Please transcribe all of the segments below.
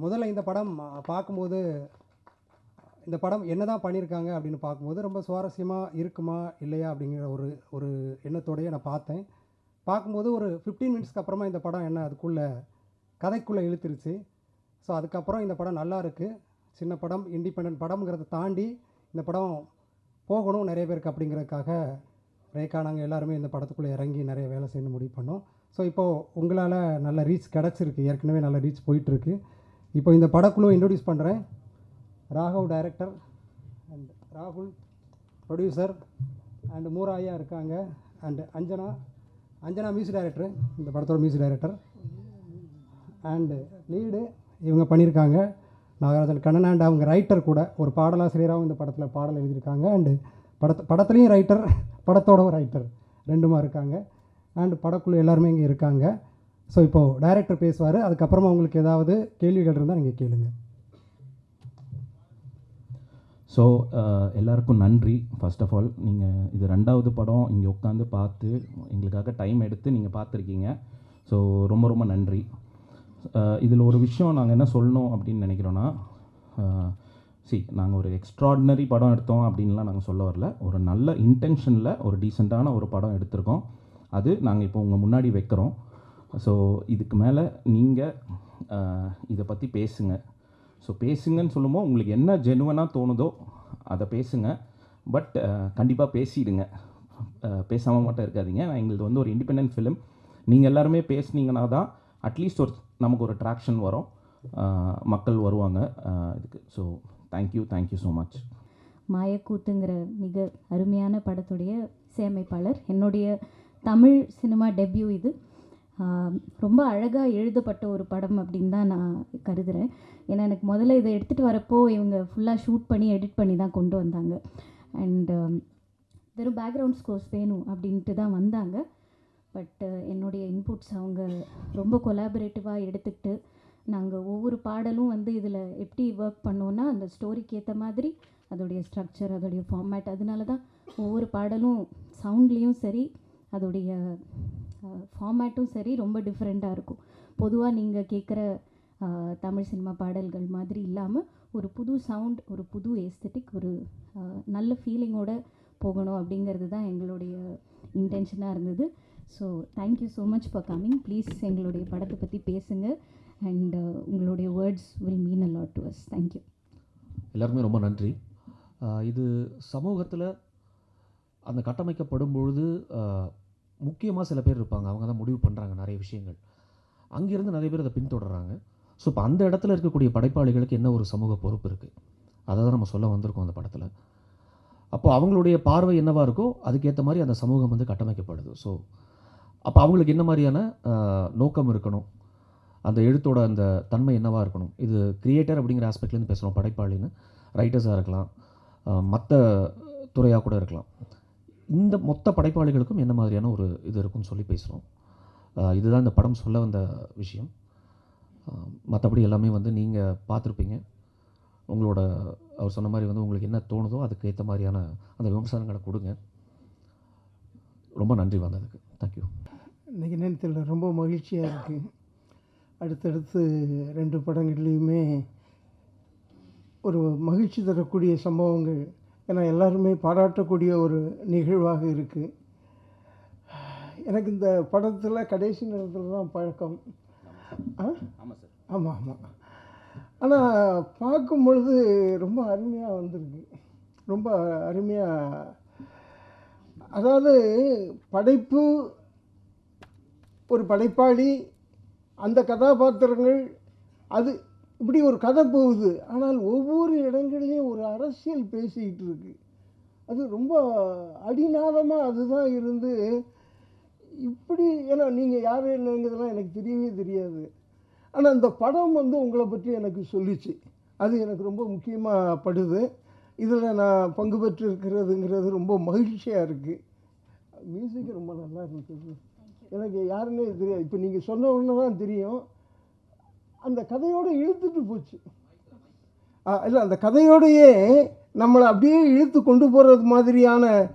முதல்ல இந்த படம் பார்க்கும்போது இந்த படம் என்னதான் பண்ணியிருக்காங்க அப்படின்னு பார்க்கும்போது ரொம்ப சுவாரஸ்யமாக இருக்குமா இல்லையா அப்படிங்கிற ஒரு ஒரு எண்ணத்தோடையே நான் பார்த்தேன். பார்க்கும்போது ஒரு 15 மினிட்ஸ்க்கு அப்புறமா இந்த படம் என்ன அதுக்குள்ளே கதைக்குள்ளே இழுத்துருச்சு. ஸோ அதுக்கப்புறம் இந்த படம் நல்லா இருக்குது. சின்ன படம், இண்டிபெண்டன்ட் படம்ங்கிறத தாண்டி இந்த படம் போகணும் நிறைய பேருக்கு அப்படிங்கிறதுக்காக ரேகா நாங்கள் எல்லாருமே இந்த படத்துக்குள்ளே இறங்கி நிறைய வேலை செய்யணும் முடிவு பண்ணோம். ஸோ இப்போது உங்களால் நல்ல ரீச் கிடச்சிருக்கு, ஏற்கனவே நல்ல ரீச் போயிட்டுருக்கு. இப்போ இந்த படக்குழு இன்ட்ரடியூஸ் பண்ணுறேன். ராகவ் டைரக்டர் அண்ட் ராகுல் ப்ரொடியூசர் அண்ட் மூராயா இருக்காங்க. அண்ட் அஞ்சனா மியூசிக் டைரக்டர், இந்த படத்தோட மியூசிக் டைரக்டர். அண்டு லீடு இவங்க பண்ணியிருக்காங்க நாகராஜன் கண்ணன். அண்ட் அவங்க ரைட்டர் கூட, ஒரு பாடலாசிரியராகவும் இந்த படத்தில் பாடல் எழுதியிருக்காங்க. அண்டு படத்துலேயும் ரைட்டர், படத்தோட ரைட்டர் ரெண்டுமா இருக்காங்க. அண்டு படக்குழு எல்லாருமே இங்கே இருக்காங்க. ஸோ இப்போது டைரக்டர் பேசுவார். அதுக்கப்புறமா உங்களுக்கு ஏதாவது கேள்விகள் இருந்தால் நீங்கள் கேளுங்க. ஸோ எல்லாருக்கும் நன்றி. ஃபர்ஸ்ட் ஆஃப் ஆல், நீங்கள் இது 2வது படம் இங்கே உட்காந்து பார்த்து எங்களுக்காக டைம் எடுத்து நீங்கள் பார்த்துருக்கீங்க. ஸோ ரொம்ப ரொம்ப நன்றி. இதில் ஒரு விஷயம் நாங்கள் என்ன சொல்லணும் அப்படின்னு நினைக்கிறோன்னா, நாங்கள் ஒரு எக்ஸ்ட்ராடினரி படம் எடுத்தோம் அப்படின்லாம் நாங்கள் சொல்ல வரல. ஒரு நல்ல இன்டென்ஷனில் ஒரு டீசெண்டான ஒரு படம் எடுத்திருக்கோம். அது நாங்கள் இப்போ உங்கள் முன்னாடி வைக்கிறோம். ஸோ இதுக்கு மேலே நீங்கள் இதை பற்றி பேசுங்க. ஸோ பேசுங்கன்னு சொல்லும்போது உங்களுக்கு என்ன ஜெனுவனாக தோணுதோ அதை பேசுங்க. பட் கண்டிப்பாக பேசிடுங்க, பேசாமல் மட்டும் இருக்காதீங்க. எங்களுக்கு வந்து ஒரு இண்டிபெண்டன்ட் ஃபிலிம். நீங்கள் எல்லாருமே பேசுனீங்கன்னா தான் அட்லீஸ்ட் நமக்கு ஒரு ட்ராக்ஷன் வரும், மக்கள் வருவாங்க இதுக்கு. So thank you so much. மாயக்கூத்துங்கிற மிக அருமையான படத்துடைய இசையமைப்பாளர். என்னுடைய தமிழ் சினிமா டெபியூ இது. ரொம்ப அழகாக எழுதப்பட்ட ஒரு படம் அப்படின்னு தான் நான் கருதுகிறேன். ஏன்னா எனக்கு முதல்ல இதை எடுத்துகிட்டு வரப்போ இவங்க ஃபுல்லாக ஷூட் பண்ணி எடிட் பண்ணி தான் கொண்டு வந்தாங்க. அண்ட் வெறும் பேக்ரவுண்ட் ஸ்கோர்ஸ் வேணும் அப்படின்ட்டு தான் வந்தாங்க. பட் என்னுடைய இன்புட்ஸ் அவங்க ரொம்ப கொலாபரேட்டிவாக எடுத்துக்கிட்டு, நாங்கள் ஒவ்வொரு பாடலும் வந்து இதில் எப்படி ஒர்க் பண்ணோன்னா அந்த ஸ்டோரிக்கு ஏற்ற மாதிரி அதோடைய ஸ்ட்ரக்சர், அதோடைய ஃபார்மேட், அதனால தான் ஒவ்வொரு பாடலும் சவுண்ட்லேயும் சரி அதோடைய ஃபார்மேட்டும் சரி ரொம்ப டிஃப்ரெண்ட்டாக இருக்கும். பொதுவாக நீங்கள் கேட்குற தமிழ் சினிமா பாடல்கள் மாதிரி இல்லாமல் ஒரு புது சவுண்ட், ஒரு புது ஏஸ்தட்டிக், ஒரு நல்ல ஃபீலிங்கோடு போகணும் அப்படிங்கிறது தான் எங்களுடைய இன்டென்ஷனாக இருந்தது. So thank you so much for coming. Please எங்களுடைய படத்தை பற்றி பேசுங்க. அண்ட் உங்களுடைய words will mean a lot to us. Thank you. எல்லாருமே ரொம்ப நன்றி. இது சமூகத்தில் அந்த கட்டமைக்கப்படும் பொழுது முக்கியமாக சில பேர் இருப்பாங்க, அவங்க தான் முடிவு பண்ணுறாங்க நிறைய விஷயங்கள். அங்கேருந்து நிறைய பேர் அதை பின்தொடர்றாங்க. ஸோ இப்போ அந்த இடத்துல இருக்கக்கூடிய படைப்பாளிகளுக்கு என்ன ஒரு சமூக பொறுப்பு இருக்குது, அதை தான் நம்ம சொல்ல வந்திருக்கோம் அந்த படத்தில். அப்போது அவங்களுடைய பார்வை என்னவாக இருக்கோ அதுக்கேற்ற மாதிரி அந்த சமூகம் வந்து கட்டமைக்கப்படுது. ஸோ அப்போ அவங்களுக்கு என்ன மாதிரியான நோக்கம் இருக்கணும், அந்த எழுத்தோட அந்த தன்மை என்னவாக இருக்கணும். இது கிரியேட்டர் அப்படிங்கிற ஆஸ்பெக்ட்லேருந்து பேசுகிறோம். படைப்பாளின்னு ரைட்டர்ஸாக இருக்கலாம், மற்ற துறையாக கூட இருக்கலாம். இந்த மொத்த படைப்பாளிகளுக்கும் என்ன மாதிரியான ஒரு இது இருக்குன்னு சொல்லி பேசுகிறோம். இதுதான் இந்த படம் சொல்ல வந்த விஷயம். மற்றபடி எல்லாமே வந்து நீங்கள் பார்த்துருப்பீங்க. உங்களோட அவர் சொன்ன மாதிரி வந்து உங்களுக்கு என்ன தோணுதோ அதுக்கு ஏற்ற மாதிரியான அந்த விமர்சனங்களை கொடுங்க. ரொம்ப நன்றி வந்ததுக்கு. தேங்க்யூ. இன்றைக்கி நேரத்தில் ரொம்ப மகிழ்ச்சியாக இருக்குது. அடுத்தடுத்து 2 படங்கள்லேயுமே ஒரு மகிழ்ச்சி தரக்கூடிய சம்பவங்கள், ஏன்னா எல்லாருமே பாராட்டக்கூடிய ஒரு நிகழ்வாக இருக்குது. எனக்கு இந்த படத்தில் கடைசி நேரத்தில் தான் பழக்கம். ஆமாம். ஆனால் பார்க்கும் பொழுது ரொம்ப அருமையாக வந்திருக்கு. ரொம்ப அருமையாக, அதாவது படைப்பு, ஒரு படைப்பாளி, அந்த கதாபாத்திரங்கள், அது இப்படி ஒரு கதை போகுது. ஆனால் ஒவ்வொரு இடங்கள்லையும் ஒரு அரசியல் பேசிக்கிட்டு இருக்கு. அது ரொம்ப அடிநாதமாக அதுதான் இருந்து இப்படி, ஏன்னா நீங்கள் யார் என்னங்கிறதெல்லாம் எனக்கு தெரியவே தெரியாது. ஆனால் இந்த படம் வந்து உங்களை பற்றி எனக்கு சொல்லிச்சு. அது எனக்கு ரொம்ப முக்கியமாக படுது. இதில் நான் பங்கு பெற்று இருக்கிறதுங்கிறது ரொம்ப மகிழ்ச்சியாக இருக்குது. மியூசிக் ரொம்ப நல்லா இருக்குது. எனக்கு யாருன்னே தெரியாது. இப்போ நீங்கள் சொன்ன உடனே தான் தெரியும். அந்த கதையோடு இழுத்துட்டு போச்சு. இல்லை, அந்த கதையோடையே நம்மளை அப்படியே இழுத்து கொண்டு போகிறது மாதிரியான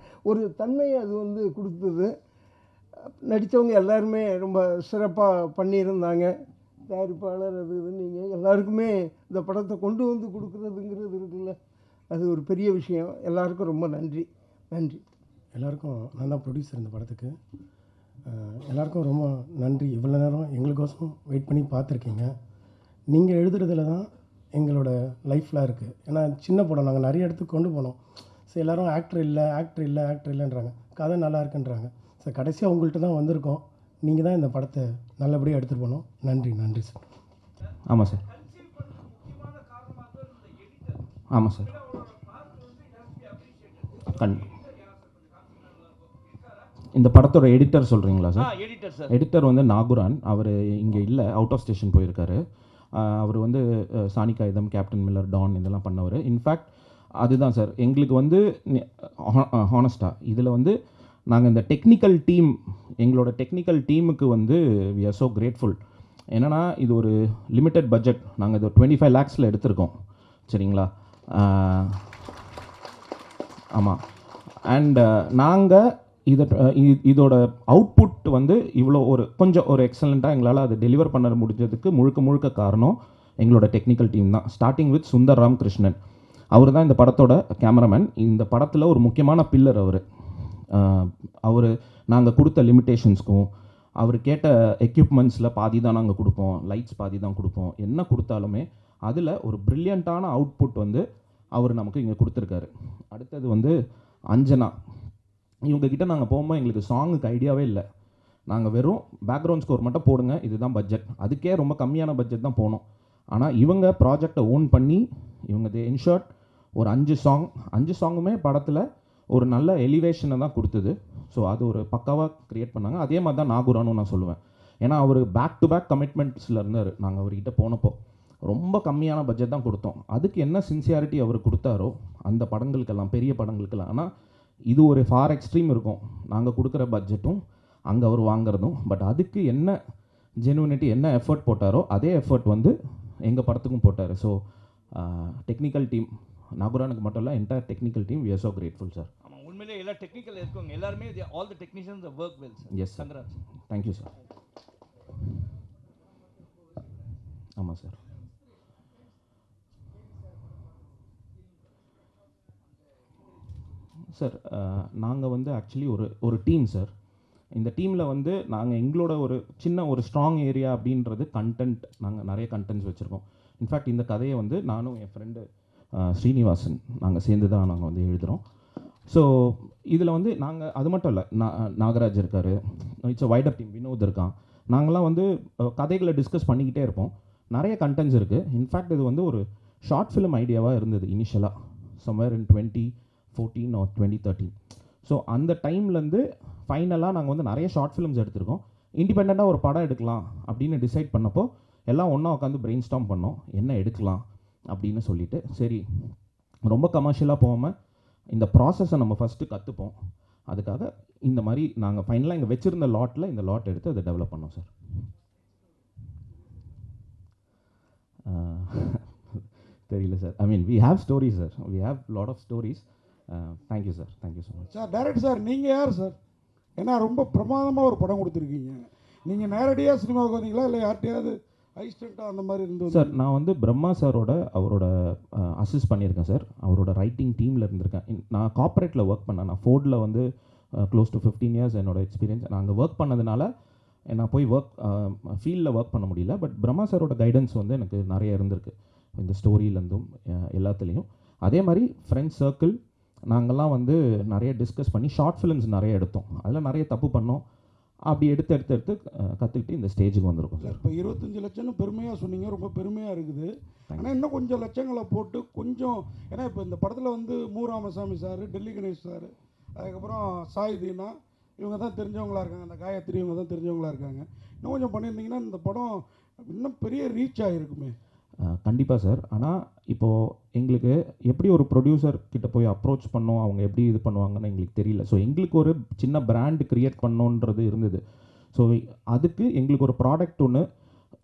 ஒரு தன்மையை அது வந்து கொடுத்தது. நடித்தவங்க எல்லாருமே ரொம்ப சிறப்பாக பண்ணியிருந்தாங்க. தயாரிப்பாளர் அது இது நீங்கள் எல்லாருக்குமே இந்த படத்தை கொண்டு வந்து கொடுக்குறதுங்கிறது இருக்குல்ல, அது ஒரு பெரிய விஷயம். எல்லாருக்கும் ரொம்ப நன்றி. நன்றி எல்லாருக்கும். நான் தான் ப்ரொடியூசர் இந்த படத்துக்கு. எல்லாருக்கும் ரொம்ப நன்றி. இவ்வளோ நேரம் எங்களுக்கோசம் வெயிட் பண்ணி பார்த்துருக்கீங்க. நீங்கள் எழுதுறதுல தான் எங்களோட லைஃப்லாம் இருக்குது. ஏன்னா சின்ன படம் நாங்கள் நிறைய இடத்துக்கு கொண்டு போனோம். ஸோ எல்லோரும் ஆக்டர் இல்லைன்றாங்க, கதை நல்லா இருக்குன்றாங்க. ஸோ கடைசியாக உங்கள்கிட்ட தான் வந்திருக்கோம். நீங்கள் தான் இந்த படத்தை நல்லபடியாக எடுத்துகிட்டு போகணும். நன்றி சார். ஆமாம் சார். ஆமாம் சார். இந்த படத்தோட எடிட்டர் சொல்கிறீங்களா சார்? எடிட்டர் வந்து நாகுரான். அவர் இங்கே இல்லை, அவுட் ஆஃப் ஸ்டேஷன் போயிருக்காரு. அவர் வந்து சானிகாயுதம், கேப்டன் மில்லர், டான் இதெல்லாம் பண்ணவர். இன்ஃபேக்ட் அதுதான் சார் எங்களுக்கு வந்து ஹானஸ்ட்டாக இதில் வந்து நாங்கள் இந்த டெக்னிக்கல் டீம், எங்களோட டெக்னிக்கல் டீமுக்கு வந்து வி ஆர் ஸோ கிரேட்ஃபுல். என்னென்னா இது ஒரு லிமிட்டட் பட்ஜெட். நாங்கள் இது 25 lakhஸில் எடுத்திருக்கோம். சரிங்களா? ஆமாம். அண்ட் நாங்கள் இதோட அவுட்புட் வந்து இவ்வளோ கொஞ்சம் எக்ஸலண்ட்டாக எங்களால் அதை டெலிவர் பண்ண முடிஞ்சதுக்கு முழுக்க காரணம் எங்களோட டெக்னிக்கல் டீம் தான். Starting with Sundar Ramakrishnan. அவர் தான் இந்த படத்தோட கேமராமேன். இந்த படத்தில் ஒரு முக்கியமான பில்லர் அவர் நாங்கள் கொடுத்த லிமிட்டேஷன்ஸ்க்கும் அவர் கேட்ட எக்யூப்மெண்ட்ஸில் பாதி தான் நாங்கள் கொடுப்போம், லைட்ஸ் பாதி தான் கொடுப்போம். என்ன கொடுத்தாலுமே அதில் ஒரு ப்ரில்லியண்ட்டான அவுட்புட் வந்து அவர் நமக்கு இங்கே கொடுத்துருக்காரு. அடுத்தது வந்து அஞ்சனா. இவங்ககிட்ட நாங்கள் போகும்போது எங்களுக்கு சாங்குக்கு ஐடியாவே இல்லை. நாங்கள் வெறும் பேக்ரவுண்ட் ஸ்கோர் மட்டும் போடுங்க, இதுதான் பட்ஜெட். அதுக்கே ரொம்ப கம்மியான பட்ஜெட் தான் போனோம். ஆனால் இவங்க ப்ராஜெக்டை ஓன் பண்ணி இவங்க இன்ஷார்ட் ஒரு 5 சாங்குமே படத்தில் ஒரு நல்ல எலிவேஷனை தான் கொடுத்தது. ஸோ அது ஒரு பக்காவாக க்ரியேட் பண்ணாங்க. அதே மாதிரி தான் நாகுரானும் நான் சொல்லுவேன். ஏன்னா அவர் பேக் டு பேக் கமிட்மெண்ட்ஸில் இருந்தார். நாங்கள் அவர்கிட்ட போனப்போ ரொம்ப கம்மியான பட்ஜெட் தான் கொடுத்தோம். அதுக்கு என்ன சின்சியாரிட்டி அவர் கொடுத்தாரோ அந்த படங்களுக்கெல்லாம், பெரிய படங்களுக்கெல்லாம். ஆனால் இது ஒரு ஃபார் எக்ஸ்ட்ரீம் இருக்கும், நாங்கள் கொடுக்குற பட்ஜெட்டும் அங்கே அவர் வாங்குறதும். பட் அதுக்கு என்ன ஜெனுவினிட்டி, என்ன எஃபர்ட் போட்டாரோ அதே எஃபர்ட் வந்து எங்கள் படத்துக்கும் போட்டார். ஸோ டெக்னிக்கல் டீம், நாகுரானுக்கு மட்டும் இல்லை, entire technical team we are so grateful sir. ஆமாம், உண்மையிலே எல்லா டெக்னிக்கல் இருக்கவங்க எல்லாருமே all the technicians work well sir. Yes sir, thank you sir. ஆமாம் சார். சார் நாங்கள் வந்து ஆக்சுவலி ஒரு டீம் சார். இந்த டீமில் வந்து நாங்கள் எங்களோட ஒரு ஸ்ட்ராங் ஏரியா அப்படின்றது கண்டென்ட். நாங்கள் நிறைய கண்டென்ட்ஸ் வச்சுருக்கோம். இன்ஃபேக்ட் இந்த கதையை வந்து நானும் என் ஃப்ரெண்டு ஸ்ரீனிவாசன் நாங்கள் சேர்ந்து தான் நாங்கள் வந்து எழுதுகிறோம். ஸோ இதில் வந்து நாங்கள் அது மட்டும் இல்லை, நாகராஜ் இருக்கார், இட்ஸ் வைடர் டீம், வினோத் இருக்கான். நாங்களாம் வந்து கதைகளை டிஸ்கஸ் பண்ணிக்கிட்டே இருப்போம். நிறைய கண்டென்ட்ஸ் இருக்குது. இன்ஃபேக்ட் இது வந்து ஒரு ஷார்ட் ஃபிலிம் ஐடியாவாக இருந்தது இனிஷியலாக, சம்வேர் இன் 2014 or 2013. ஸோ அந்த டைம்லேருந்து ஃபைனலாக நாங்கள் வந்து நிறைய ஷார்ட் ஃபிலிம்ஸ் எடுத்திருக்கோம். இண்டிபெண்ட்டாக ஒரு படம் எடுக்கலாம் அப்படின்னு டிசைட் பண்ணப்போ எல்லாம் ஒன்றா உட்காந்து பிரெயின் ஸ்டார்ம் பண்ணோம், என்ன எடுக்கலாம் அப்படின்னு சொல்லிட்டு. சரி, ரொம்ப கமர்ஷியலாக போகாமல் இந்த ப்ராசஸை நம்ம ஃபஸ்ட்டு கற்றுப்போம். அதுக்காக இந்த மாதிரி நாங்கள் ஃபைனலாக இங்கே வச்சுருந்த லாட்டில் இந்த லாட் எடுத்து அதை டெவலப் பண்ணோம் சார். தெரியல சார். I mean we have stories sir, we have lot of stories. Thank you sir, thank you so much sir. Director sir, நீங்கள் யார் சார்? ஏன்னா ரொம்ப பிரமாதமாக ஒரு படம் கொடுத்துருக்கீங்க. நீங்கள் நேரடியாக சினிமாவுக்கு வந்தீங்களா இல்லை யார்கிட்டையாவது அசிஸ்டண்ட்டாக அந்த மாதிரி இருந்தது? சார் நான் வந்து பிரம்மா சாரோட அவரோட அசிஸ்ட் பண்ணியிருக்கேன் சார். அவரோட ரைட்டிங் டீமில் இருந்திருக்கேன். நான் கார்ப்பரேட்டில் ஒர்க் பண்ணேன். நான் ஃபோர்டில் வந்து க்ளோஸ் டு 15 years என்னோட எக்ஸ்பீரியன்ஸ். நான் அங்கே ஒர்க் பண்ணதுனால நான் போய் ஃபீல்டில் ஒர்க் பண்ண முடியல. பட் பிரம்மா சாரோட கைடன்ஸ் வந்து எனக்கு நிறைய இருந்திருக்கு இந்த ஸ்டோரியிலேருந்தும் எல்லாத்துலேயும். அதே மாதிரி ஃப்ரெண்ட்ஸ் சர்க்கிள் நாங்கள்லாம் வந்து நிறைய டிஸ்கஸ் பண்ணி ஷார்ட் ஃபிலிம்ஸ் நிறைய எடுத்தோம். அதில் நிறைய தப்பு பண்ணோம். அப்படி எடுத்து கற்றுக்கிட்டு இந்த ஸ்டேஜுக்கு வந்திருக்கோம் சார். இப்போ 25 லட்சம்னு பெருமையாக சொன்னீங்க, ரொம்ப பெருமையாக இருக்குது. ஆனால் இன்னும் கொஞ்சம் லட்சங்களை போட்டு கொஞ்சம், ஏன்னா இப்போ இந்த படத்தில் வந்து மு ராமசாமி சார், டெல்லி கணேஷ் சார், அதுக்கப்புறம் சாய் தீனா, இவங்க தான் தெரிஞ்சவங்களா இருக்காங்க. அந்த காயத்ரி இவங்க தான் தெரிஞ்சவங்களா இருக்காங்க. இன்னும் கொஞ்சம் பண்ணியிருந்தீங்கன்னா இந்த படம் இன்னும் பெரிய ரீச் ஆகிருக்குமே. கண்டிப்பாக சார். ஆனால் இப்போது எங்களுக்கு எப்படி ஒரு ப்ரொடியூசர் கிட்ட போய் அப்ரோச் பண்ணோம், அவங்க எப்படி இது பண்ணுவாங்கன்னு எங்களுக்கு தெரியல. ஸோ எங்களுக்கு ஒரு சின்ன பிராண்ட் க்ரியேட் பண்ணோன்றது இருந்தது. ஸோ அதுக்கு எங்களுக்கு ஒரு ப்ராடக்ட் ஒன்று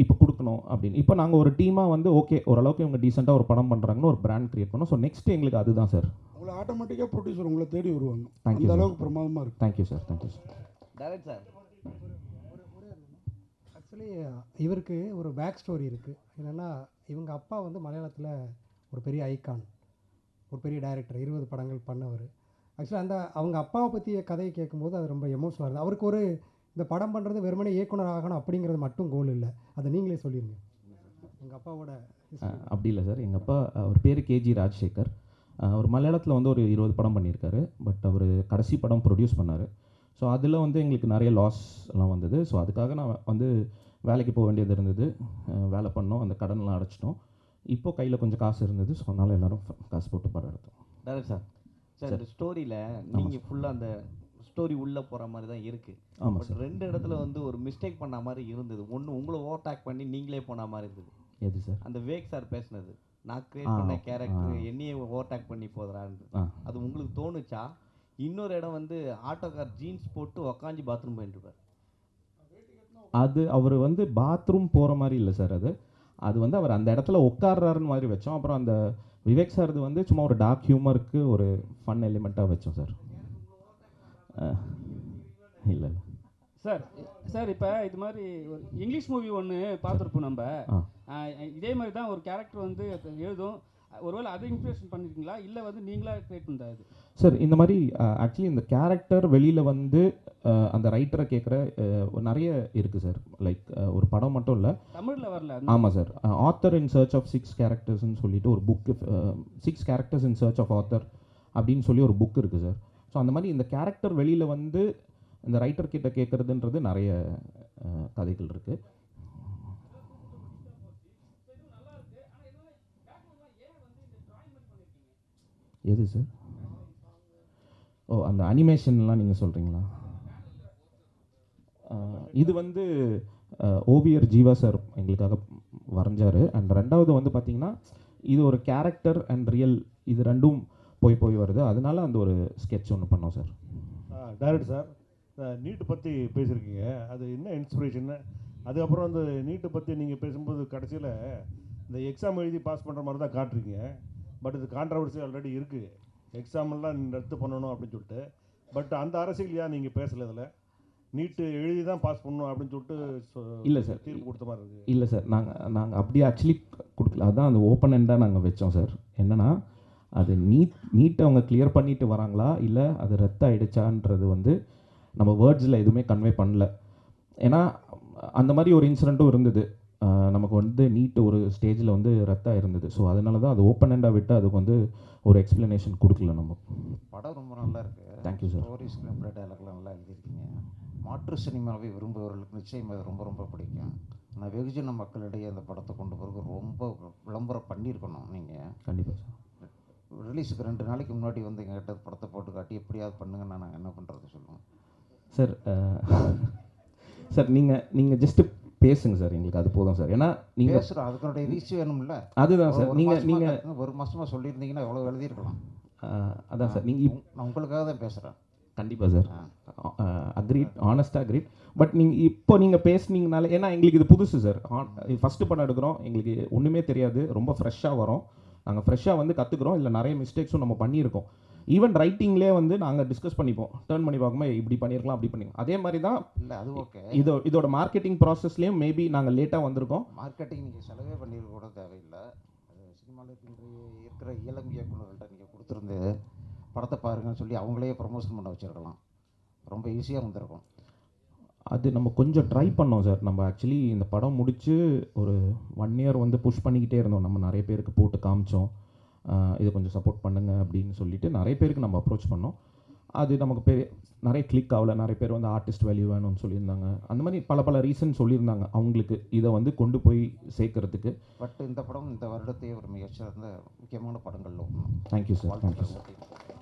இப்போ கொடுக்கணும் அப்படின்னு. இப்போ நாங்கள் ஒரு டீமாக வந்து ஓகே ஓரளவுக்கு இவங்க டீசெண்டாக ஒரு படம் பண்ணுறாங்கன்னு ஒரு பிராண்ட் க்ரியேட் பண்ணோம். ஸோ நெக்ஸ்ட் எங்களுக்கு அதுதான் சார். உங்களை ஆட்டோமேட்டிக்காக ப்ரொடியூசர் உங்களை தேடி வருவாங்க. தேங்க்யூ, அந்த அளவுக்கு பிரமாதமாக இருக்குது. Thank you sir, thank you sir. Direct sir, actually இவருக்கு ஒரு பேக் ஸ்டோரி இருக்குது. என்னென்னா, இவங்க அப்பா வந்து மலையாளத்தில் ஒரு பெரிய ஐகான், ஒரு பெரிய டைரக்டர், 20 படங்கள் பண்ணவர். ஆக்சுவலி அவங்க அப்பாவை பற்றிய கதையை கேட்கும்போது அது ரொம்ப எமோஷனலாக இருந்தது. அவருக்கு ஒரு இந்த படம் பண்ணுறது வெறுமனே இயக்குனர் ஆகணும் அப்படிங்கிறது மட்டும் கோல் இல்லை. அதை நீங்களே சொல்லிடுங்க உங்கள் அப்பாவோட history. அப்படி இல்லை சார். எங்கள் அப்பா அவர் பேர் கேஜி ராஜசேகர். அவர் மலையாளத்தில் வந்து ஒரு 20 படம் பண்ணியிருக்காரு. பட் அவர் கடைசி படம் ப்ரொடியூஸ் பண்ணார். ஸோ அதில் வந்து எங்களுக்கு நிறைய லாஸ் எல்லாம் வந்தது. ஸோ அதுக்காக நான் வந்து வேலைக்கு போக வேண்டியது இருந்தது. வேலை பண்ணோம், அந்த கடன்லாம் அடைச்சிட்டோம். இப்போ கையில் கொஞ்சம் காசு இருந்தது. ஸோ அதனால் எல்லோரும் காசு போட்டு படம் எடுத்தோம். டேரக்ட் சார், இந்த ஸ்டோரியில் நீங்கள் ஃபுல்லாக அந்த ஸ்டோரி உள்ளே போகிற மாதிரி தான் இருக்குது. ஆமாம் பட் சார். 2 இடத்துல வந்து ஒரு மிஸ்டேக் பண்ண மாதிரி இருந்தது. ஒன்று உங்களை ஓவர்டேக் பண்ணி நீங்களே போன மாதிரி இருந்தது. எது சார்? அந்த வேக் சார் பேசுனது, நான் கிரியேட் பண்ண கேரக்டர் என்னையே ஓவர்டேக் பண்ணி போதுறான்னு அது உங்களுக்கு தோணுச்சா? இன்னொரு இடம் வந்து ஆட்டோக்கார் ஜீன்ஸ் போட்டு உக்காஞ்சி பாத்ரூம் போயிட்டுருப்பார். அது அவர் வந்து பாத்ரூம் போகிற மாதிரி இல்லை சார். அது வந்து அவர் அந்த இடத்துல உட்கார்றாருன்னு மாதிரி வச்சோம். அப்புறம் அந்த விவேக் சார் வந்து சும்மா ஒரு டார்க் ஹியூமருக்கு ஒரு ஃபன் எலிமெண்ட்டாக வச்சோம் சார். இல்லை சார் சார் இப்போ இது மாதிரி ஒரு இங்கிலீஷ் மூவி ஒன்று பார்த்துருப்போம் நம்ம. இதே மாதிரி தான் ஒரு கேரக்டர் வந்து எழுதும். ஒருவேளை அதை இன்ஸ்பிரேஷன் பண்ணியிருக்கீங்களா, இல்லை வந்து நீங்களா கிரியேட் பண்ணுறா இது? சார் இந்த மாதிரி ஆக்சுவலி இந்த கேரக்டர் வெளியில் வந்து அந்த ரைட்டரை கேட்குற நிறைய இருக்குது சார். லைக் ஒரு படம் மட்டும் இல்லை, தமிழில் வரல. ஆமாம் sir. Author in search of 6 கேரக்டர்ஸ்ன்னு சொல்லிட்டு ஒரு book, 6 characters in search of author அப்படின்னு சொல்லி ஒரு புக் இருக்குது சார். ஸோ அந்த மாதிரி இந்த கேரக்டர் வெளியில் வந்து இந்த ரைட்டர் கிட்ட கேட்குறதுன்றது நிறைய கதைகள் இருக்குது. எது சார்? ஓ, அந்த அனிமேஷன்லாம் நீங்கள் சொல்கிறீங்களா? இது வந்து ஓவியர் ஜீவா சார் எங்களுக்காக வரைஞ்சார். அண்ட் ரெண்டாவது வந்து பார்த்திங்கன்னா இது ஒரு கேரக்டர் அண்ட் ரியல், இது ரெண்டும் போய் வருது. அதனால அந்த ஒரு ஸ்கெட்ச் ஒன்று பண்ணோம் சார். டைரக்டர் சார், நீட்டு பற்றி பேசியிருக்கீங்க, அது என்ன இன்ஸ்பிரேஷன்? அதுக்கப்புறம் அந்த நீட்டை பற்றி நீங்கள் பேசும்போது கடைசியில் இந்த எக்ஸாம் எழுதி பாஸ் பண்ணுற மாதிரி தான் காட்டுறீங்க. பட் இது கான்ட்ரவர்சி ஆல்ரெடி இருக்குது, எக்ஸாமெல்லாம் ரத்து பண்ணணும் அப்படின்னு சொல்லிட்டு. பட் அந்த அரசியல் ஏன் நீங்கள் பேசலை? இதில் நீட்டு எழுதி தான் பாஸ் பண்ணணும் அப்படின்னு சொல்லிட்டு இல்லை சார், தீர்ப்பு கொடுத்த மாதிரி இருக்குது. இல்லை சார், நாங்கள் அப்படியே ஆக்சுவலி கொடுக்கல. அதுதான் அந்த ஓப்பன் எண்டாக நாங்கள் வச்சோம் சார். என்னென்னா அது நீட்டை அவங்க கிளியர் பண்ணிட்டு வராங்களா இல்லை அது ரத்தாயிடுச்சான்றது வந்து நம்ம வேர்ட்ஸில் எதுவுமே கன்வே பண்ணல. ஏன்னா அந்த மாதிரி ஒரு இன்சிடெண்ட்டும் இருந்தது. நமக்கு வந்து நீட்டு ஒரு ஸ்டேஜில் வந்து ரத்தாக இருந்தது. ஸோ அதனால தான் அது ஓப்பன் எண்டாக விட்டு அதுக்கு வந்து ஒரு எக்ஸ்ப்ளனேஷன் கொடுக்கல நம்ம. படம் ரொம்ப நல்லா இருக்குது. Thank you sir. Story, screen play, டைலாக்லாம் நல்லா எழுதியிருக்கீங்க. மாற்று சினிமாவை விரும்புபவர்களுக்கு நிச்சயம் அது ரொம்ப ரொம்ப பிடிக்கும். ஆனால் வெகுஜன மக்களிடையே அந்த படத்தை கொண்டு போகிறதுக்கு ரொம்ப விளம்பரம் பண்ணியிருக்கணும் நீங்கள். கண்டிப்பாக சார். ரிலீஸுக்கு 2 நாளைக்கு முன்னாடி வந்து எங்கள்கிட்ட படத்தை போட்டு காட்டி எப்படியாவது பண்ணுங்கன்னா நாங்கள் என்ன பண்ணுறது சொல்லுவோம் சார். சார் நீங்கள் ஜஸ்ட்டு பேசுங்க சார், எங்களுக்கு அது போதும் சார். ஏன்னா நீங்கள் பேசுகிறோம், அதுக்குடைய ரீச் வேணும்ல. அதுதான் சார். நீங்கள் 1 மாதமாக சொல்லியிருந்தீங்கன்னா எவ்வளோ எழுதியிருக்கலாம். அதான் சார். நீங்கள் நான் உங்களுக்காக தான் பேசுகிறேன். கண்டிப்பாக சார். அக்ரீட், ஆனஸ்டாக அக்ரீட். பட் நீங்கள் பேசுனீங்கனால, ஏன்னா எங்களுக்கு இது புதுசு சார். ஃபஸ்ட்டு படம் எடுக்கிறோம், எங்களுக்கு ஒன்றுமே தெரியாது, ரொம்ப ஃப்ரெஷ்ஷாக வரோம். நாங்கள் ஃப்ரெஷ்ஷாக வந்து கற்றுக்குறோம். இல்லை நிறைய மிஸ்டேக்ஸும் நம்ம பண்ணியிருக்கோம். ஈவன் ரைட்டிங்லேயே வந்து நாங்கள் டிஸ்கஸ் பண்ணிப்போம், டேர்ன் பண்ணி பார்க்கும்போது இப்படி பண்ணியிருக்கலாம், அப்படி பண்ணிக்கலாம். அதே மாதிரி தான் இல்லை, அது ஓகே. இதோட மார்க்கெட்டிங் ப்ராசஸ்லேயும் மேபி நாங்கள் லேட்டாக வந்திருக்கோம். மார்க்கெட்டிங் நீங்கள் செலவே பண்ணியிருக்க கூட தேவையில்லை. சினிமாவில் இருக்கிற இளம் இயக்குநர்கள்ட்ட நீங்கள் கொடுத்துருந்து படத்தை பாருங்கன்னு சொல்லி அவங்களே ப்ரமோஷன் பண்ண வச்சுருக்கலாம். ரொம்ப ஈஸியாக வந்திருக்கும். அது நம்ம கொஞ்சம் ட்ரை பண்ணோம் சார். நம்ம ஆக்சுவலி இந்த படம் முடித்து ஒரு 1 இயர் வந்து புஷ் பண்ணிக்கிட்டே இருந்தோம். நம்ம நிறைய பேருக்கு போட்டு காமிச்சோம், இதை கொஞ்சம் சப்போர்ட் பண்ணுங்க அப்படின்னு சொல்லிட்டு நிறைய பேருக்கு நம்ம அப்ரோச் பண்ணோம். அது நமக்கு நிறைய கிளிக் ஆகலை. நிறைய பேர் வந்து ஆர்டிஸ்ட் வேல்யூ வேணும்னு சொல்லியிருந்தாங்க. அந்த மாதிரி பல ரீசன் சொல்லியிருந்தாங்க அவங்களுக்கு இதை வந்து கொண்டு போய் சேர்க்கறதுக்கு. பட் இந்த படம் இந்த வருடத்தையே ஒரு மிகச்சிறந்த முக்கியமான படங்களில் ஒன்று. Thank you sir. Thank you sir.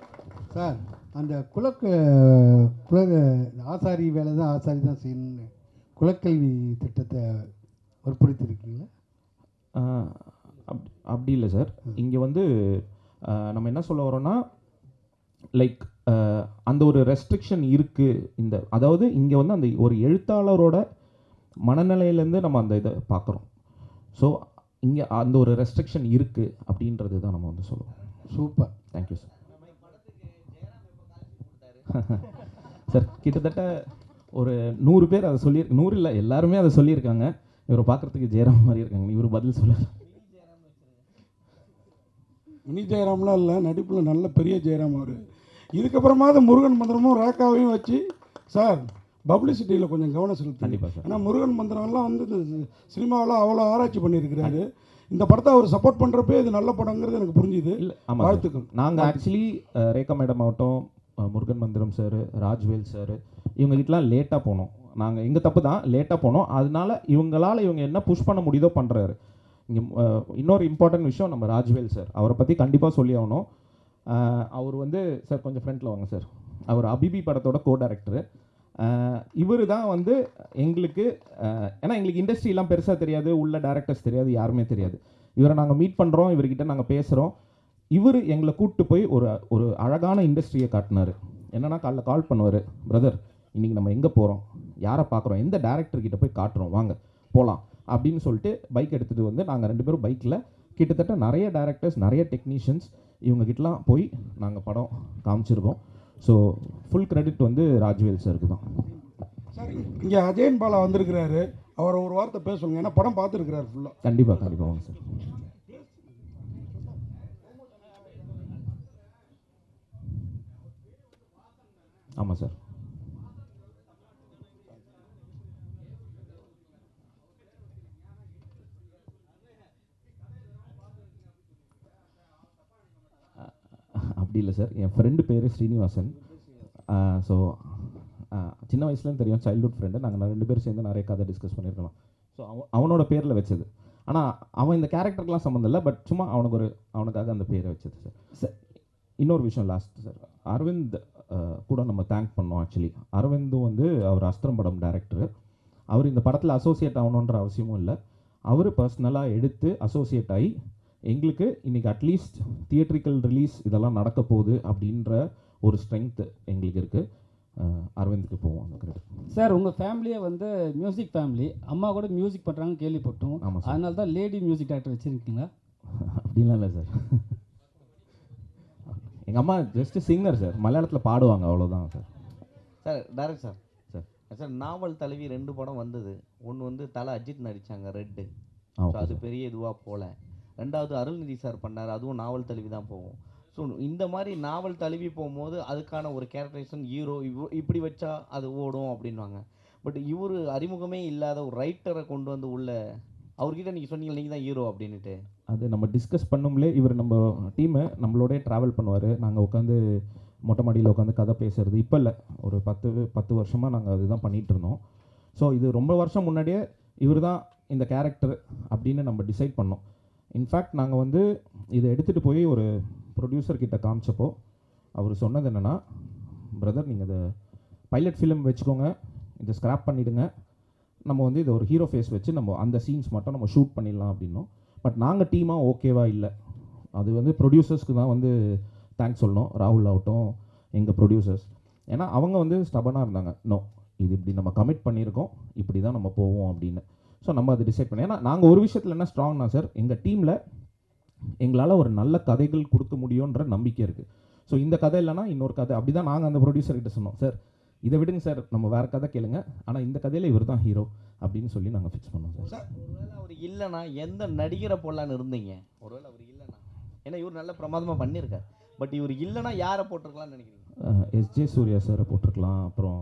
Sir, அந்த குல ஆசாரி வேலை தான் ஆசாரி தான் செய்யணும்னு குலக்கல்வி திட்டத்தை வற்புறுத்திருக்கீங்களா? அப்படி இல்லை சார். இங்கே வந்து நம்ம என்ன சொல்ல வரோன்னா, லைக் அந்த ஒரு ரெஸ்ட்ரிக்ஷன் இருக்குது. அதாவது இங்கே வந்து அந்த ஒரு எழுத்தாளரோட மனநிலையிலேருந்து நம்ம அந்த இதை பார்க்குறோம். ஸோ இங்கே அந்த ஒரு ரெஸ்ட்ரிக்ஷன் இருக்குது அப்படின்றது தான் நம்ம வந்து சொல்லுவோம். சூப்பர். Thank you sir. சார் கிட்டத்தட்ட ஒரு 100 பேர் அதை 100 இல்லை எல்லாருமே அதை சொல்லியிருக்காங்க. இவரை பார்க்குறதுக்கு ஜெயராம் மாதிரி இருக்காங்க. இவர் பதில் சொல்ல மினி ஜெயராம்லாம் இல்லை, நடிப்பில் நல்ல பெரிய ஜெயராம் அவர். இதுக்கப்புறமாவது முருகன் மந்திரமும் ரேக்காவையும் வச்சு சார் பப்ளிசிட்டியில் கொஞ்சம் கவனம் செலுத்து. கண்டிப்பாக சார். ஏன்னா முருகன் மந்திரம்லாம் வந்து இந்த சினிமாவில் அவ்வளோ ஆராய்ச்சி பண்ணியிருக்கிறாரு. இந்த படத்தை அவர் சப்போர்ட் பண்ணுறப்பே இது நல்ல படங்கிறது எனக்கு புரிஞ்சுது. இல்லை ஆமாம், வாழ்த்துக்கள். நாங்கள் ஆக்சுவலி ரேகா மேடம் ஆகட்டும், முருகன் மந்திரம் சார், ராஜ்வேல் சார், இவங்ககிட்டலாம் லேட்டாக போனோம். நாங்கள் எங்கள் தப்பு தான், லேட்டாக போனோம். அதனால இவங்க என்ன புஷ் பண்ண முடியுதோ பண்ணுறாரு. இங்கே இன்னொரு இம்பார்ட்டன்ட் விஷயம், நம்ம ராஜ்வேல் சார் அவரை பற்றி கண்டிப்பாக சொல்லி ஆகணும். அவர் வந்து சார் கொஞ்சம் ஃப்ரண்ட்டில் வாங்க சார். அவர் அபிபி படத்தோட கோ டைரக்டரு. இவர் தான் வந்து எங்களுக்கு ஏன்னா எங்களுக்கு இண்டஸ்ட்ரிலாம் பெருசாக தெரியாது, உள்ள டேரக்டர்ஸ் தெரியாது, யாருமே தெரியாது. இவரை நாங்கள் மீட் பண்ணுறோம், இவர்கிட்ட நாங்கள் பேசுகிறோம். இவர் எங்களை கூப்பிட்டு போய் ஒரு அழகான இண்டஸ்ட்ரியை காட்டினார். என்னன்னா காலைல கால் பண்ணுவார், பிரதர் இன்றைக்கி நம்ம எங்கே போகிறோம், யாரை பார்க்குறோம், எந்த டேரக்டர்கிட்ட போய் காட்டுறோம், வாங்க போகலாம் அப்படின்னு சொல்லிட்டு பைக் எடுத்துகிட்டு வந்து நாங்கள் 2 பேரும் பைக்கில் கிட்டத்தட்ட நிறைய டேரக்டர்ஸ், நிறைய டெக்னீஷியன்ஸ் இவங்ககிட்டலாம் போய் நாங்கள் படம் காமிச்சிருக்கோம். ஸோ ஃபுல் கிரெடிட் வந்து ராஜ்வேல் சாருக்கு தான். சார் இங்கே அஜயன் பாலா வந்திருக்கிறாரு, அவரை ஒரு வார்த்தை பேசுவாங்க, ஏன்னா படம் பார்த்துருக்கிறாரு ஃபுல்லாக. கண்டிப்பாக கண்டிப்பாக வாங்க சார். ஆமாம் சார். அப்படி இல்லை சார், என் ஃப்ரெண்டு பேர் ஸ்ரீனிவாசன். ஸோ சின்ன வயசுலேருந்து தெரியும், சைல்ட்ஹுட் ஃப்ரெண்டு. நாங்கள் 2 பேரும் சேர்ந்து நிறைய கதை டிஸ்கஸ் பண்ணியிருக்கலாம். ஸோ அவனோட பேரில் வச்சது. ஆனால் அவன் இந்த கேரக்டருக்குலாம் சம்மந்தம் இல்லை, பட் சும்மா அவனுக்காக அந்த பேரை வச்சது சார். சார் இன்னொரு விஷயம் லாஸ்ட் சார், அரவிந்த் கூட நம்ம தேங்க் பண்ணோம். ஆக்சுவலி அரவிந்தும் வந்து அவர் அஸ்திரம் படம் டைரக்டரு. அவர் இந்த படத்தில் அசோசியேட் ஆகணுன்ற அவசியமும் இல்லை. அவர் பர்சனலாக எடுத்து அசோசியேட் ஆகி எங்களுக்கு இன்றைக்கி அட்லீஸ்ட் தியேட்ரிக்கல் ரிலீஸ் இதெல்லாம் நடக்க போகுது அப்படின்ற ஒரு ஸ்ட்ரென்த் எங்களுக்கு இருக்குது. அரவிந்துக்கு போவோம் அந்த கிரெடிட். சார் உங்கள் ஃபேமிலியே வந்து மியூசிக் ஃபேமிலி, அம்மா கூட மியூசிக் பண்ணுறாங்க கேள்விப்பட்டோம். ஆமாம் சார். அதனால தான் லேடி மியூசிக் டைரக்டர் வச்சுருக்கீங்களா? அப்படிலாம் இல்லை சார். எங்கள் அம்மா ஜஸ்ட்டு சிங்கர் சார், மலையாளத்தில் பாடுவாங்க, அவ்வளோதான் sir. Sir direct sir sir novel Thalaivi 2 படம் வந்தது. ஒன்று வந்து தலை அஜித் நடித்தாங்க, ரெட்டு. அது பெரிய இதுவாக போகல. 2வது அருள்நிதி சார் பண்ணார், அதுவும் நாவல் தழுவி தான் போகும். ஸோ இந்த மாதிரி நாவல் தழுவி போகும்போது அதுக்கான ஒரு கேரக்டரைசேஷன் ஹீரோ இப்படி வச்சா அது ஓடும் அப்படின்வாங்க. பட் இவர் அறிமுகமே இல்லாத ஒரு ரைட்டரை கொண்டு வந்து உள்ள அவர்கிட்ட நீங்கள் சொன்னீங்க நீங்கள் தான் ஹீரோ அப்படின்ட்டு. அது நம்ம டிஸ்கஸ் பண்ணும்போதே இவர் நம்ம டீமு நம்மளோடய ட்ராவல் பண்ணுவார். நாங்கள் உட்காந்து மொட்டை மாடியில் உட்காந்து கதை பேசுகிறது இப்போ இல்லை, ஒரு 10 வருஷமாக நாங்கள் அதுதான் பண்ணிகிட்டு இருந்தோம். ஸோ இது ரொம்ப வருஷம் முன்னாடியே இவர் தான் இந்த கேரக்டர் அப்படின்னு நம்ம டிசைட் பண்ணோம். இன்ஃபேக்ட் நாங்கள் வந்து இதை எடுத்துகிட்டு போய் ஒரு ப்ரொடியூசர்கிட்ட காமிச்சப்போ அவர் சொன்னது என்னென்னா, பிரதர் நீங்கள் இதை பைலட் ஃபிலிம் வச்சுக்கோங்க, இதை ஸ்க்ராப் பண்ணிவிடுங்க, நம்ம வந்து இதை ஒரு ஹீரோ ஃபேஸ் வச்சு நம்ம அந்த சீன்ஸ் மட்டும் நம்ம ஷூட் பண்ணிடலாம் அப்படின்னோம். பட் நாங்கள் டீமாக ஓகேவா இல்லை, அது வந்து ப்ரொடியூசர்ஸ்க்கு தான் வந்து தேங்க்ஸ் சொல்லணும், ராகுல் ஆகட்டும் எங்கள் ப்ரொடியூசர்ஸ். ஏன்னா அவங்க வந்து ஸ்டபனாக இருந்தாங்க, நோ இது இப்படி நம்ம கமிட் பண்ணியிருக்கோம், இப்படி தான் நம்ம போவோம் அப்படின்னு. ஸோ நம்ம அதை டிசைட் பண்ணி, ஏன்னா நாங்கள் ஒரு விஷயத்தில் என்ன ஸ்ட்ராங்னா சார், எங்கள் டீமில் எங்களால் ஒரு நல்ல கதைகள் கொடுக்க முடியுன்ற நம்பிக்கை இருக்குது. ஸோ இந்த கதை இல்லைனா இன்னொரு கதை, அப்படி தான் நாங்கள் அந்த ப்ரொடியூசர்கிட்ட சொன்னோம், சார் இதை விடுங்க சார், நம்ம வேறு கதை கேளுங்க, ஆனால் இந்த கதையில் இவர் தான் ஹீரோ அப்படின்னு சொல்லி நாங்கள் ஃபிக்ஸ் பண்ணோம் சார். ஒருவேளை அவர் இல்லைன்னா எந்த நடிகரை போடலான்னு இருந்தீங்க? ஒருவேளை அவர் இல்லைன்னா, ஏன்னா இவர் நல்ல பிரமாதமாக பண்ணியிருக்கார், பட் இவர் இல்லைன்னா யாரை போட்டிருக்கலாம்னு நினைக்கிறீங்க? எஸ்ஜே சூர்யா சாரை போட்டிருக்கலாம், அப்புறம்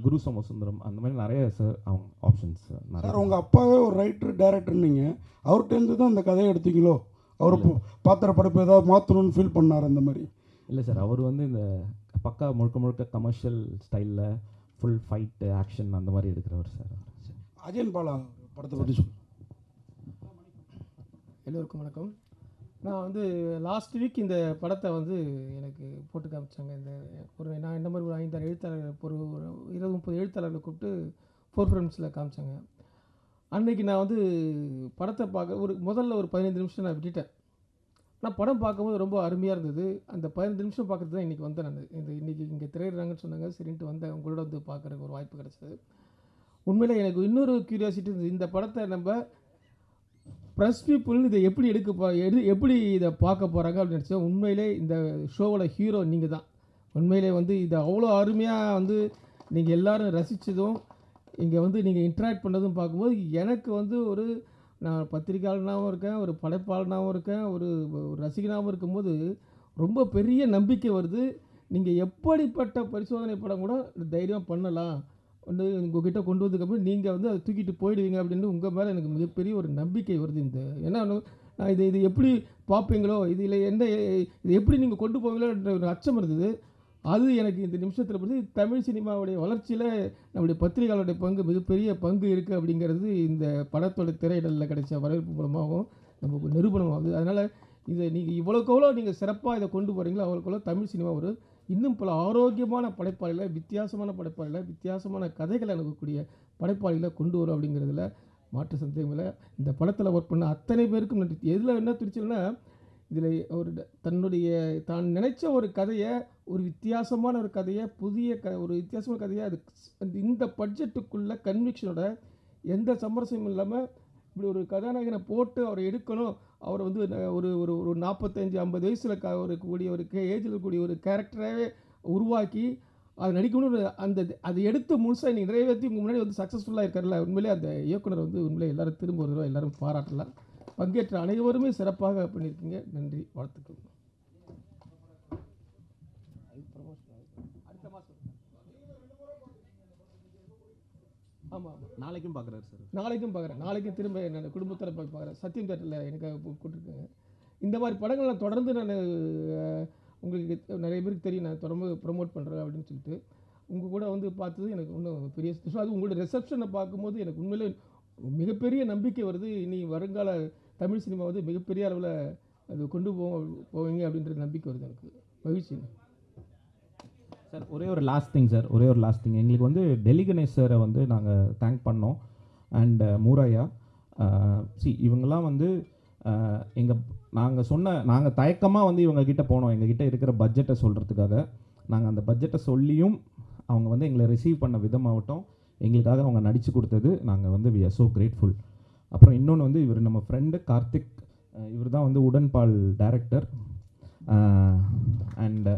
குரு சோமசுந்தரம், அந்த மாதிரி நிறைய சார் அவங்க ஆப்ஷன்ஸ் நிறைய. சார் உங்கள் அப்பாவே ஒரு ரைட்டர் டைரக்டர்னீங்க, அவர்கிட்டருந்து தான் இந்த கதையை எடுத்தீங்களோ? அவர் பாத்திர படைப்பு ஏதாவது மாற்றணும்னு ஃபீல் பண்ணார் அந்த மாதிரி? இல்லை சார், அவர் வந்து இந்த பக்கா முழுக்க கமர்ஷியல் ஸ்டைலில் ஃபுல் ஃபைட்டு ஆக்ஷன் அந்த மாதிரி எடுக்கிறவர் சார். அஜயன் பாலா படத்தை பற்றி சொல்லு. எல்லோருக்கும் வணக்கம். நான் வந்து லாஸ்ட் வீக் இந்த படத்தை வந்து எனக்கு போட்டு காமிச்சாங்க. நான் இந்த மாதிரி ஒரு 5-6 எழுத்தாளர்கள், ஒரு 20-30 எழுத்தாளர்களை கூப்பிட்டு 4 ஃப்ரேம்ஸில் காமிச்சாங்க. அன்றைக்கி நான் வந்து படத்தை பார்க்க முதல்ல ஒரு 15 நிமிஷம் நான் விட்டுட்டேன். ஆனால் படம் பார்க்கும்போது ரொம்ப அருமையாக இருந்தது. அந்த 15 நிமிஷம் பார்க்குறது தான் இன்றைக்கி வந்தேன். நான் இன்றைக்கி இங்கே திரையிடுறாங்கன்னு சொன்னாங்க, சரின்ட்டு வந்தேன். உங்களோட வந்து பார்க்குறதுக்கு ஒரு வாய்ப்பு கிடச்சிது. உண்மையிலே எனக்கு இன்னொரு க்யூரியாசிட்டி இருந்தது, இந்த படத்தை நம்ம ப்ரெஸ் பீப்புள் இதை எப்படி எப்படி இதை பார்க்க போகிறாங்க அப்படின்னு நினச்சேன். உண்மையிலே இந்த ஷோவோட ஹீரோ நீங்கள் தான். உண்மையிலே வந்து இது அவ்வளோ அருமையாக வந்து நீங்கள் எல்லாரும் ரசித்ததும் இங்கே வந்து நீங்கள் இன்ட்ராக்ட் பண்ணதும் பார்க்கும்போது எனக்கு வந்து ஒரு நான் பத்திரிகையாளனாகவும் இருக்கேன், ஒரு படைப்பாளனாகவும் இருக்கேன், ஒரு ரசிகனாகவும் இருக்கும்போது ரொம்ப பெரிய நம்பிக்கை வருது. நீங்கள் எப்படிப்பட்ட பரிசோதனை படம் கூட தைரியமாக பண்ணலாம், வந்து உங்ககிட்ட கொண்டு வந்ததுக்கப்புறம் நீங்கள் வந்து அதை தூக்கிட்டு போயிடுவீங்க அப்படின்னு உங்கள் மேலே எனக்கு மிகப்பெரிய ஒரு நம்பிக்கை வருது. ஏன்னா நான் இது எப்படி பார்ப்பீங்களோ, இதில் என்ன இது எப்படி நீங்கள் கொண்டு போவீங்களோன்ற ஒரு அச்சம் இருந்தது. அது எனக்கு இந்த நிமிஷத்தில் வந்து தமிழ் சினிமாவுடைய வளர்ச்சியில் நம்முடைய பத்திரிகையாளருடைய பங்கு மிகப்பெரிய பங்கு இருக்குது அப்படிங்கிறது இந்த படத்தோட திரையிடலில் கிடைச்ச வரவேற்பு மூலமாகவும் நமக்கு நிரூபணமாகுது. அதனால் இதை நீங்கள் இவ்வளோக்கெவ்வளோ நீங்கள் சிறப்பாக இதை கொண்டு போகிறீங்களோ அவ்வளோக்கெவ்வளோ தமிழ் சினிமா ஒரு இன்னும் பல ஆரோக்கியமான படைப்பாளிகளை, வித்தியாசமான படைப்பாளிகளை, வித்தியாசமான கதைகளை அனுப்பக்கூடிய படைப்பாளிகளை கொண்டு வரும் அப்படிங்கிறதுல மாற்று சந்தேகம் இல்லை. இந்த படத்தில் ஒர்க் பண்ண அத்தனை பேருக்கும் நன்றி. எதில் என்ன துடிச்சல்னா, இதில் ஒரு தான் நினைச்ச ஒரு கதையை, ஒரு வித்தியாசமான ஒரு கதையை, ஒரு வித்தியாசமான கதையை அது இந்த பட்ஜெட்டுக்குள்ள கன்விக்ஷனோட எந்த சமரசமும் இல்லாமல் இப்படி ஒரு கதாநாயகனை போட்டு அவரை எடுக்கணும், அவரை வந்து ஒரு ஒரு ஒரு 45-50 வயசில் இருக்கக்கூடிய ஒரு ஏஜில் இருக்கக்கூடிய ஒரு கேரக்டராகவே உருவாக்கி அதை நடிக்கணும்னு அதை எடுத்து முழுசாக நீங்கள் நிறைவேற்றி உங்கள் முன்னாடி வந்து சக்ஸஸ்ஃபுல்லாக இருக்கார்ல, உண்மையிலே அந்த இயக்குனர் வந்து உண்மையிலே எல்லாரும் திரும்ப ஒரு தடவை எல்லாரும் பாராட்டலாம். பங்கேற்ற அனைவருமே சிறப்பாக பண்ணியிருக்கீங்க. நன்றி, வாழ்த்துக்கள். ஆமாம், நாளைக்கும் பார்க்குறாரு சார். நாளைக்கும் பார்க்குறேன். நாளைக்கும் திரும்ப நான் குடும்பத்தில் போய் பார்க்குறேன். சத்யம் தேட்டரில் எனக்கு கூப்பிட்டுருக்கேங்க. இந்த மாதிரி படங்கள் நான் தொடர்ந்து உங்களுக்கு நிறைய பேருக்கு தெரியும், நான் தொடர்ந்து ப்ரொமோட் பண்ணுறேன் அப்படின்னு சொல்லிட்டு உங்கள் கூட வந்து பார்த்தது எனக்கு இன்னும் பெரிய சந்தோஷம். அது உங்களோட ரிசப்ஷனை பார்க்கும்போது எனக்கு உண்மையிலே மிகப்பெரிய நம்பிக்கை வருது. இனி வருங்கால தமிழ் சினிமா வந்து மிகப்பெரிய அளவில் அது கொண்டு போவீங்க அப்படின்ற நம்பிக்கை வருது. எனக்கு மகிழ்ச்சி சார். ஒரே ஒரு லாஸ்ட் திங் எங்களுக்கு வந்து டெல்லி கணேஷ் சாரை வந்து நாங்கள் தேங்க் பண்ணோம். அண்ட் மூராயா இவங்கெல்லாம் வந்து நாங்கள் தயக்கமாக வந்து இவங்கக்கிட்ட போனோம், எங்ககிட்ட இருக்கிற பட்ஜெட்டை சொல்கிறதுக்காக. நாங்கள் அந்த பட்ஜெட்டை சொல்லியும் அவங்க வந்து எங்களை ரிசீவ் பண்ண விதமாகட்டும், எங்களுக்காக அவங்க நடித்து கொடுத்தது நாங்கள் வந்து வி ஆர் ஸோ கிரேட்ஃபுல். அப்புறம் இன்னொன்று வந்து இவர் நம்ம ஃப்ரெண்டு கார்த்திக், இவர் தான் வந்து உடன்பால் டைரக்டர். அண்ட்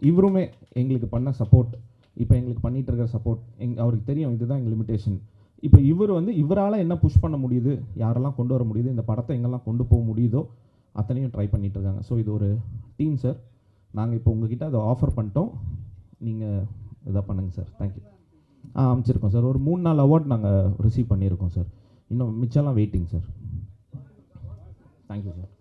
இவருமே எங்களுக்கு பண்ண சப்போர்ட், இப்போ எங்களுக்கு பண்ணிகிட்டு இருக்கிற சப்போர்ட் அவருக்கு தெரியும் இதுதான் எங்கள் லிமிட்டேஷன். இப்போ இவர் வந்து இவரால் என்ன புஷ் பண்ண முடியுது, யாரெல்லாம் கொண்டு வர முடியுது, இந்த படத்தை எங்கெல்லாம் கொண்டு போக முடியுதோ அத்தனையும் ட்ரை பண்ணிகிட்டு இருக்காங்க. ஸோ இது ஒரு டீம் சார். நாங்கள் இப்போ உங்ககிட்ட அதை ஆஃபர் பண்ணிட்டோம், நீங்கள் இதாக பண்ணுங்கள் சார். தேங்க்யூ. அமைச்சிருக்கோம் சார். ஒரு 3-4 அவார்ட் நாங்கள் ரிசீவ் பண்ணியிருக்கோம் சார். இன்னும் மிச்சம்லாம் வெயிட்டிங் சார். Thank you sir.